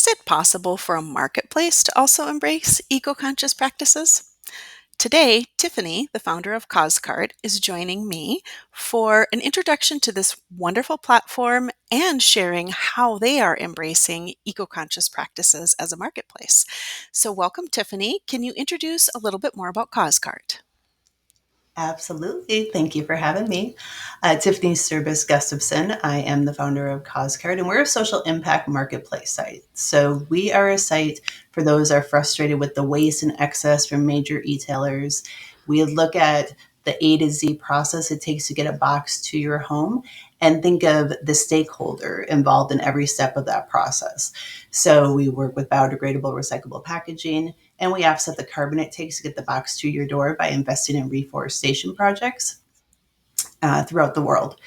Is it possible for a marketplace to also embrace eco-conscious practices? Today, Tiffany, the founder of Cause-Cart, is joining me for an introduction to this wonderful platform and sharing how they are embracing eco-conscious practices as a marketplace. So welcome, Tiffany. Can you introduce a little bit more about Cause-Cart? Absolutely. Thank you for having me. Tiffany Serbus-Gustaveson. I am the founder of Cause-Cart, and we're a social impact marketplace site. So we are a site for those that are frustrated with the waste and excess from major retailers. We look at the A to Z process it takes to get a box to your home and think of the stakeholder involved in every step of that process. So we work with biodegradable, recyclable packaging, and we offset the carbon it takes to get the box to your door by investing in reforestation projects throughout the world.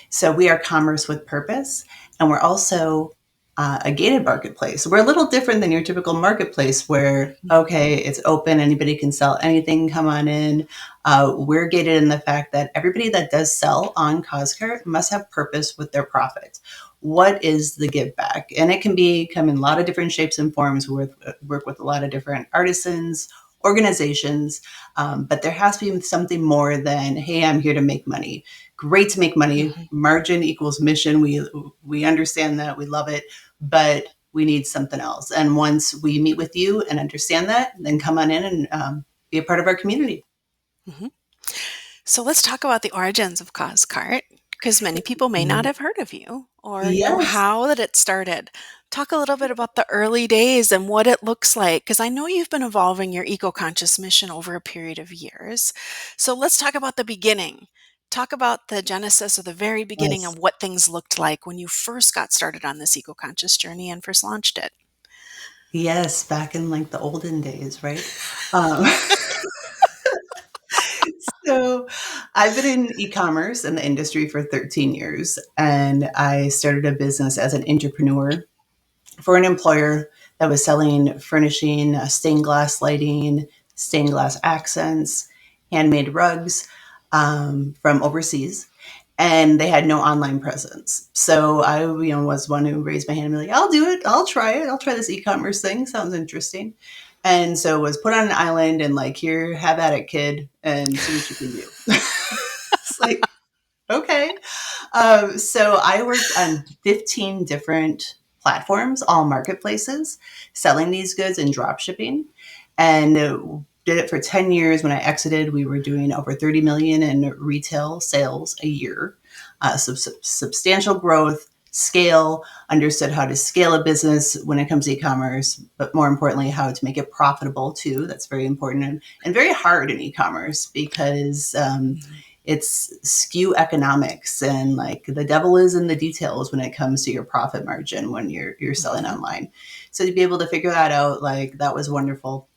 So we are commerce with purpose, and we're also a gated marketplace. We're a little different than your typical marketplace where, okay, it's open, anybody can sell anything, come on in. We're gated in the fact that everybody that does sell on Cause-Cart must have purpose with their profit. What is the give back? And it can come in a lot of different shapes and forms. We work with a lot of different artisans, organizations, but there has to be something more than, hey, I'm here to make money. Great to make money. Mhm. Margin equals mission. We understand that. We love it, but we need something else. And once we meet with you and understand that, then come on in and be a part of our community. Mhm. So let's talk about the origins of Cause-Cart, because many people may not have heard of you or know Yes. how that it started. Talk a little bit about the early days and what it looks like, because I know you've been evolving your eco-conscious mission over a period of years. So let's talk about the beginning. Talk about the genesis or the very beginning Yes. of what things looked like when you first got started on this eco-conscious journey and first launched it. Yes. Back in like the olden days, right? Um, so I've been in e-commerce in the industry for 13 years, and I started a business as an entrepreneur for an employer that was selling furnishing, stained glass lighting, stained glass accents, handmade rugs from overseas. And they had no online presence. So I, was one who raised my hand and be like, I'll do it. I'll try it. I'll try this e-commerce thing. Sounds interesting. And so was put on an island and like, here, have at it, kid, and see what you can do. It's like, okay. So I worked on 15 different platforms, all marketplaces, selling these goods and drop shipping. And did it for 10 years. When I exited, we were doing over 30 million in retail sales a year. Substantial growth, scale, understood how to scale a business when it comes to e-commerce, but more importantly, how to make it profitable too. That's very important and very hard in e-commerce because it's skew economics and like the devil is in the details when it comes to your profit margin when you're selling Mhm. online. So to be able to figure that out, like that was wonderful.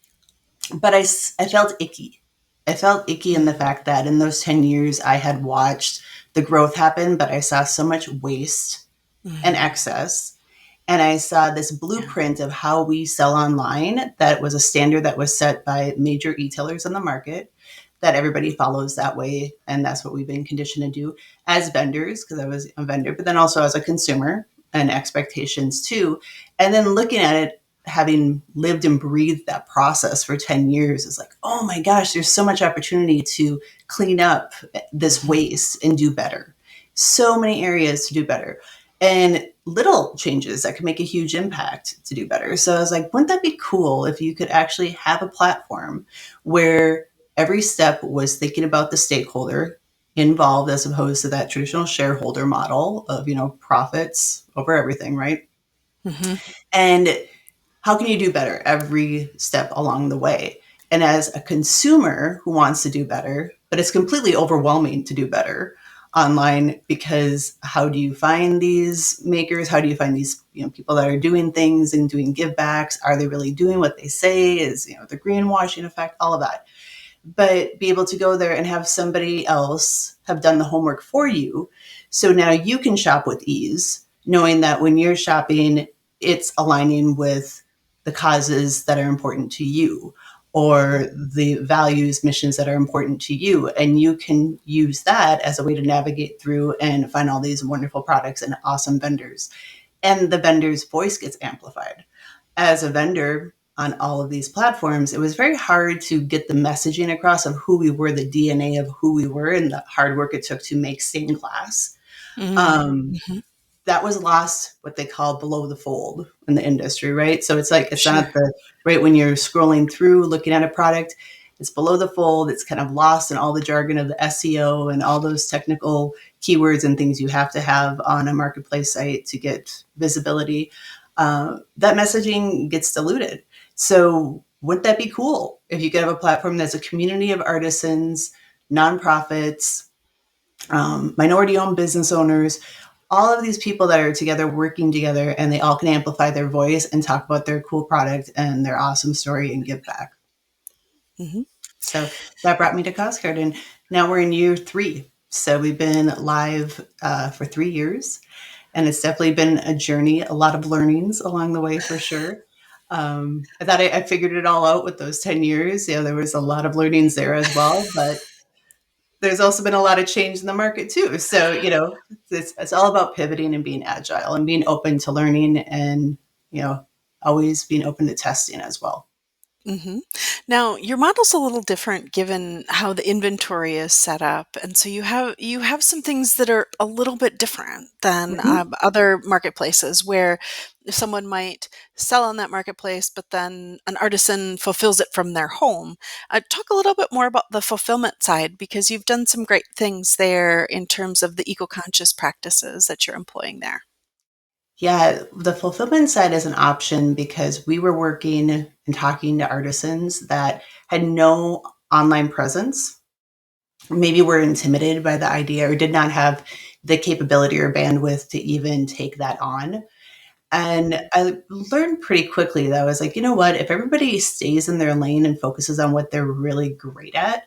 But I felt icky. I felt icky in the Mhm. fact that in those 10 years I had watched the growth happen, but I saw so much waste and Mhm. excess. And I saw this Yeah. blueprint of how we sell online that was a standard that was set by major retailers on the market that everybody follows that way. And that's what we've been conditioned to do as vendors, because I was a vendor, but then also as a consumer and expectations too. And then looking at it, having lived and breathed that process for 10 years is like, oh my gosh, there's so much opportunity to clean up this Mhm. waste and do better. So many areas to do better and little changes that can make a huge impact to do better. So I was like, wouldn't that be cool if you could actually have a platform where every step was thinking about the stakeholder involved as opposed to that traditional shareholder model of, profits over everything, right? Mhm. And how can you do better every step along the way? And as a consumer who wants to do better, but it's completely overwhelming to do better online because how do you find these makers? How do you find these people that are doing things and doing give backs? Are they really doing what they say? Is the greenwashing effect? All of that, but be able to go there and have somebody else have done the homework for you. So now you can shop with ease, knowing that when you're shopping, it's aligning with the causes that are important to you or the values, missions that are important to you. And you can use that as a way to navigate through and find all these wonderful products and awesome vendors. And the vendor's voice gets amplified. as a vendor on all of these platforms, it was very hard to get the messaging across of who we were, the DNA of who we were, and the hard work it took to make stained glass. Mm, Um, mhm. that was lost, what they call below the fold in the industry, right? So it's like, it's Sure. not the right when you're scrolling through looking at a product, it's below the fold. It's kind of lost in all the jargon of the SEO and all those technical keywords and things you have to have on a marketplace site to get visibility. That messaging gets diluted. So wouldn't that be cool if you could have a platform that's a community of artisans, nonprofits, minority owned business owners, all of these people that are together working together, and they all can amplify their voice and talk about their cool product and their awesome story and give back. Mhm. So that brought me to Cause-Cart, and now we're in year 3. So we've been live for 3 years, and it's definitely been a journey, a lot of learnings along the way for sure. I thought I figured it all out with those 10 years. Yeah, there was a lot of learnings there as well, but there's also been a lot of change in the market too. So, it's all about pivoting and being agile and being open to learning and, always being open to testing as well. Mhm. Now, your model's a little different given how the inventory is set up, and so you have some things that are a little bit different than Mhm. other marketplaces where someone might sell on that marketplace, but then an artisan fulfills it from their home. Talk a little bit more about the fulfillment side because you've done some great things there in terms of the eco-conscious practices that you're employing there. Yeah, the fulfillment side is an option because we were working and talking to artisans that had no online presence. Maybe were intimidated by the idea or did not have the capability or bandwidth to even take that on. And I learned pretty quickly that I was like, you know what? If everybody stays in their lane and focuses on what they're really great at,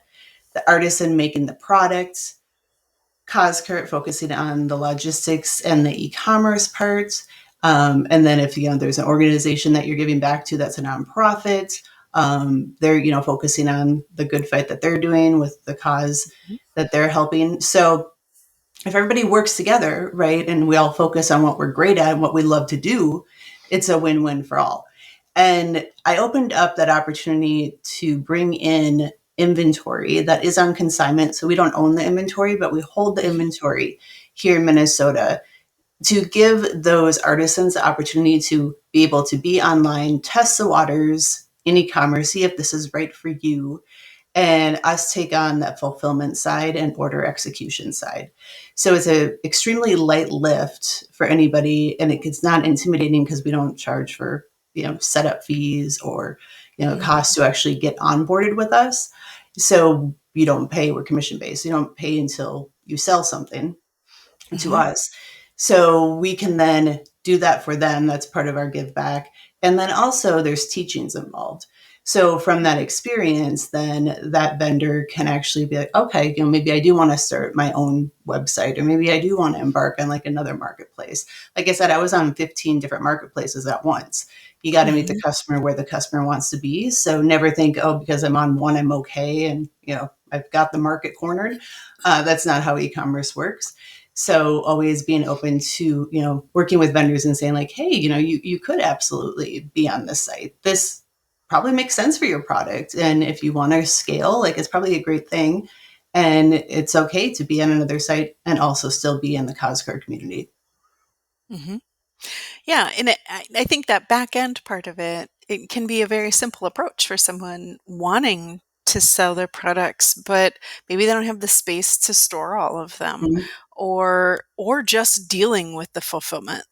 the artisan making the product, Cause-Cart focusing on the logistics and the e-commerce parts, and then if there's an organization that you're giving back to that's a nonprofit, they're focusing on the good fight that they're doing with the cause Mhm. that they're helping. So if everybody works together, right, and we all focus on what we're great at and what we love to do, it's a win-win for all. And I opened up that opportunity to bring in inventory that is on consignment. So we don't own the inventory, but we hold the Mhm. inventory here in Minnesota to give those artisans the opportunity to be able to be online, test the waters in e-commerce, see if this is right for you, and us take on that fulfillment side and order execution side. So it's a extremely light lift for anybody, and it's not intimidating because we don't charge for setup fees or Mhm. costs to actually get onboarded with us. So you don't pay. We're commission based. You don't pay until you sell something to Mhm. us. So we can then do that for them. That's part of our give back. And then also there's teachings involved. So from that experience, then that vendor can actually be like, okay, maybe I do want to start my own website, or maybe I do want to embark on like another marketplace. Like I said, I was on 15 different marketplaces at once. You got to meet the Mhm. customer where the customer wants to be. So never think, oh, because I'm on one, I'm okay. And, I've got the market cornered. That's not how e-commerce works. So always being open to, working with vendors and saying like, hey, you could absolutely be on this site. This probably makes sense for your product. And if you want to scale, like it's probably a great thing. And it's okay to be on another site and also still be in the Cause-Cart community. Mhm. Yeah, and I think that back end part of it, it can be a very simple approach for someone wanting to sell their products, but maybe they don't have the space to store all of them, Mhm. or just dealing with the fulfillment.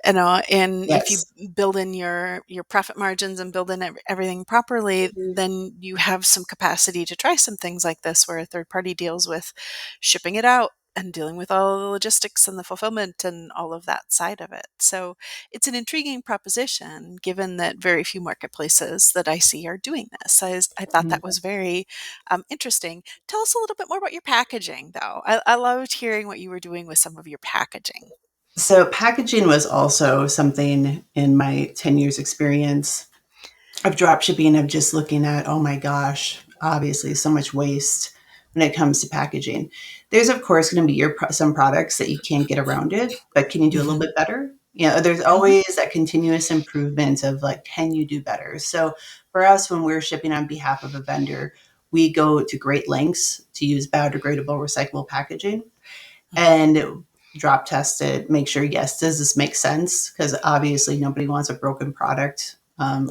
And if you Yes. build in your profit margins and build in everything properly, then you have some capacity to try some things like this where a third party deals with shipping it out and dealing with all the logistics and the fulfillment and all of that side of it. So it's an intriguing proposition given that very few marketplaces that I see are doing this. I thought that Mhm. was very interesting. Tell us a little bit more about your packaging, though. I loved hearing what you were doing with some of your packaging. So packaging was also something in my 10 years experience of drop shipping, of just looking at, oh my gosh, obviously so much waste when it comes to packaging. There's of course going to be some products that you can't get around it, but can you do a little Mhm. bit better? There's Mhm, always that continuous improvement of like, can you do better? So for us, when we're shipping on behalf of a vendor, we go to great lengths to use biodegradable, recyclable packaging mhm, and drop test it, make sure, yes, does this make sense? Because obviously nobody wants a broken product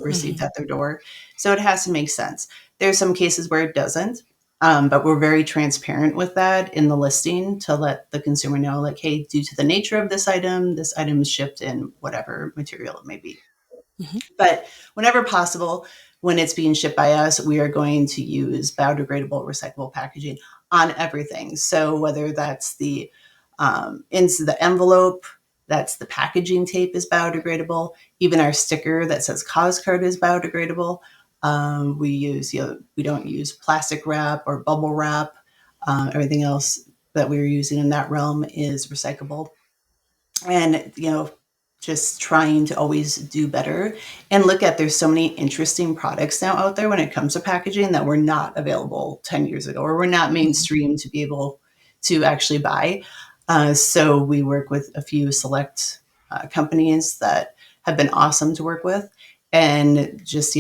received mhm, at their door. So it has to make sense. There's some cases where it doesn't, but we're very transparent with that in the listing to let the consumer know, like, hey, due to the nature of this item is shipped in whatever material it may be. mhm, But whenever possible, when it's being shipped by us, we are going to use biodegradable, recyclable packaging on everything. So whether that's into the envelope, that's the packaging tape is biodegradable. Even our sticker that says Cause-Cart is biodegradable. We don't use plastic wrap or bubble wrap. Everything else that we're using in that realm is recyclable, and just trying to always do better and look at, there's so many interesting products now out there when it comes to packaging that were not available 10 years ago or were not mhm, mainstream to be able to actually buy. So we work with a few select companies that have been awesome to work with, and just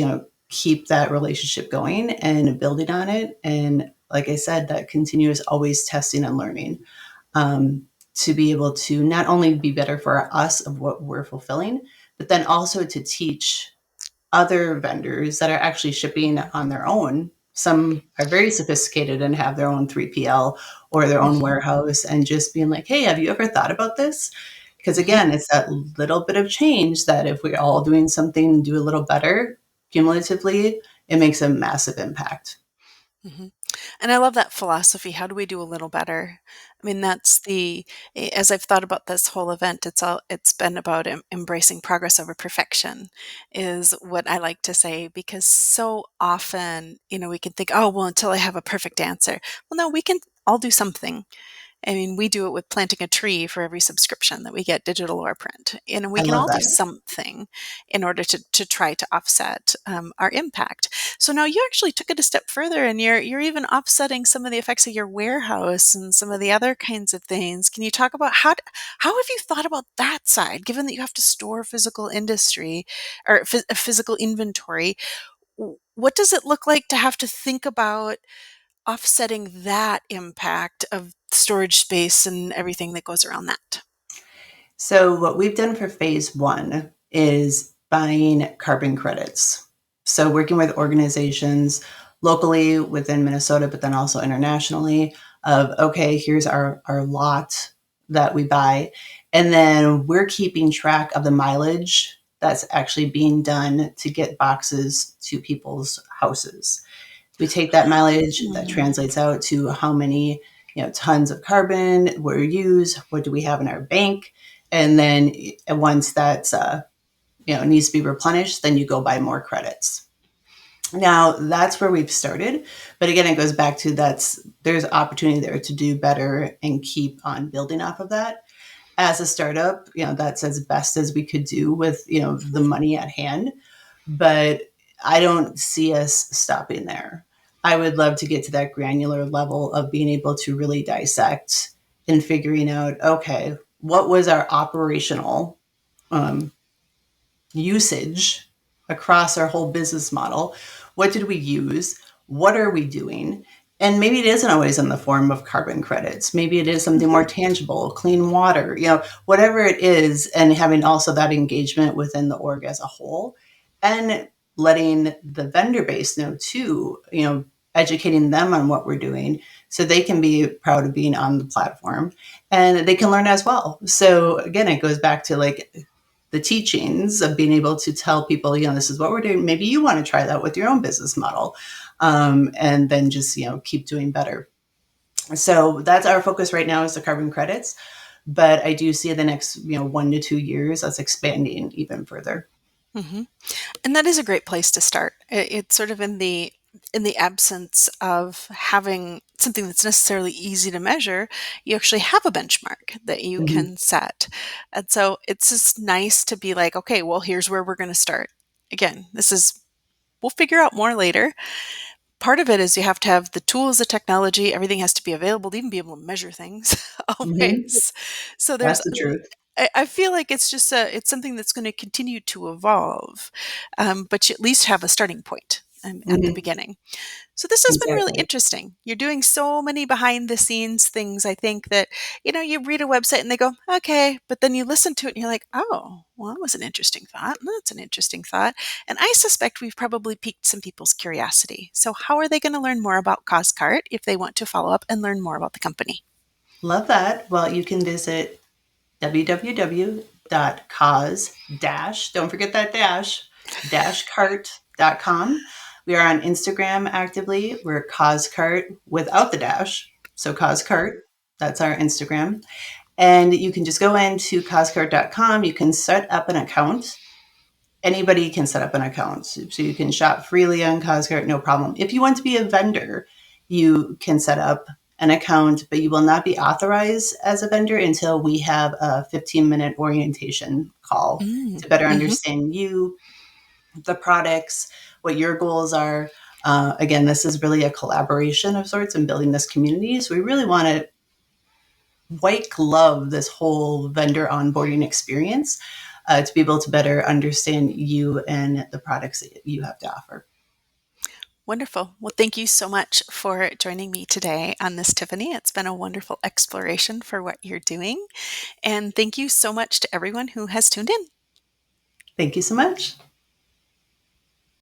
keep that relationship going and building on it. And like I said, that continuous always testing and learning, to be able to not only be better for us of what we're fulfilling, but then also to teach other vendors that are actually shipping on their own. Some are very sophisticated and have their own 3PL or their own mhm, warehouse, and just being like, hey, have you ever thought about this? Because mhm, again, it's that little bit of change that if we're all doing something, do a little better cumulatively, it makes a massive impact. mhm. And I love that philosophy. How do we do a little better? I mean, that's as I've thought about this whole event, it's been about embracing progress over perfection, is what I like to say, because so often, we can think, oh, well, until I have a perfect answer. Well, no, we can all do something. I mean, we do it with planting a tree for every subscription that we get, digital or print. We I can love all do that. something in order to try to offset our impact. So now you actually took it a step further, and you're even offsetting some of the effects of your warehouse and some of the other kinds of things. Can you talk about how have you thought about that side, given that you have to store physical industry or a physical inventory? What does it look like to have to think about offsetting that impact of storage space and everything that goes around that? So, what we've done for phase one is buying carbon credits. So, working with organizations locally within Minnesota, but then also internationally, of okay, here's our lot that we buy. And then we're keeping track of the mileage that's actually being done to get boxes to people's houses. We take that mileage that Mm, translates out to how many tons of carbon were used, what do we have in our bank, and then once that's needs to be replenished, then you go buy more credits. Now that's where we've started, but again, it goes back to, there's opportunity there to do better and keep on building off of that. As a startup, that's as best as we could do with the money at hand, but I don't see us stopping there. I would love to get to that granular level of being able to really dissect and figuring out, okay, what was our operational um, usage across our whole business model? What did we use? What are we doing? And maybe it isn't always in the form of carbon credits. Maybe it is something more tangible, clean water, whatever it is, and having also that engagement within the org as a whole, and letting the vendor base know too, educating them on what we're doing so they can be proud of being on the platform and they can learn as well. So again, it goes back to like the teachings of being able to tell people, this is what we're doing. Maybe you want to try that with your own business model, and then just keep doing better. So that's our focus right now, is the carbon credits. But I do see the next 1 to 2 years us expanding even further. mhm. And that is a great place to start. It's sort of in the absence of having something that's necessarily easy to measure, you actually have a benchmark that you Mhm. can set. And so it's just nice to be like, okay, well, here's where we're going to start. Again, we'll figure out more later. Part of it is you have to have the tools, the technology, everything has to be available to even be able to measure things Mhm. always. So there's That's the truth. I feel like it's just it's something that's going to continue to evolve, but you at least have a starting point at the Mhm. beginning. So this has been really Exactly. interesting. You're doing so many behind the scenes things. I think that, you read a website and they go, okay, but then you listen to it and you're like, oh, well, that was an interesting thought. That's an interesting thought. And I suspect we've probably piqued some people's curiosity. So how are they going to learn more about Cause-Cart if they want to follow up and learn more about the company? Love that. Well, you can visit www.cause dash, don't forget that dash cart.com. We are on Instagram actively. We're Cause Cart without the dash. So Cause Cart, that's our Instagram. And you can just go into causecart.com. You can set up an account. Anybody can set up an account. So you can shop freely on Cause-Cart, no problem. If you want to be a vendor, you can set up an account, but you will not be authorized as a vendor until we have a 15-minute orientation call Mm, to better hmm. understand you, the products, what your goals are. Again, this is really a collaboration of sorts in building this community. So we really want to white glove this whole vendor onboarding experience to be able to better understand you and the products that you have to offer. Wonderful. Well, thank you so much for joining me today on this, Tiffany. It's been a wonderful exploration for what you're doing. And thank you so much to everyone who has tuned in. Thank you so much.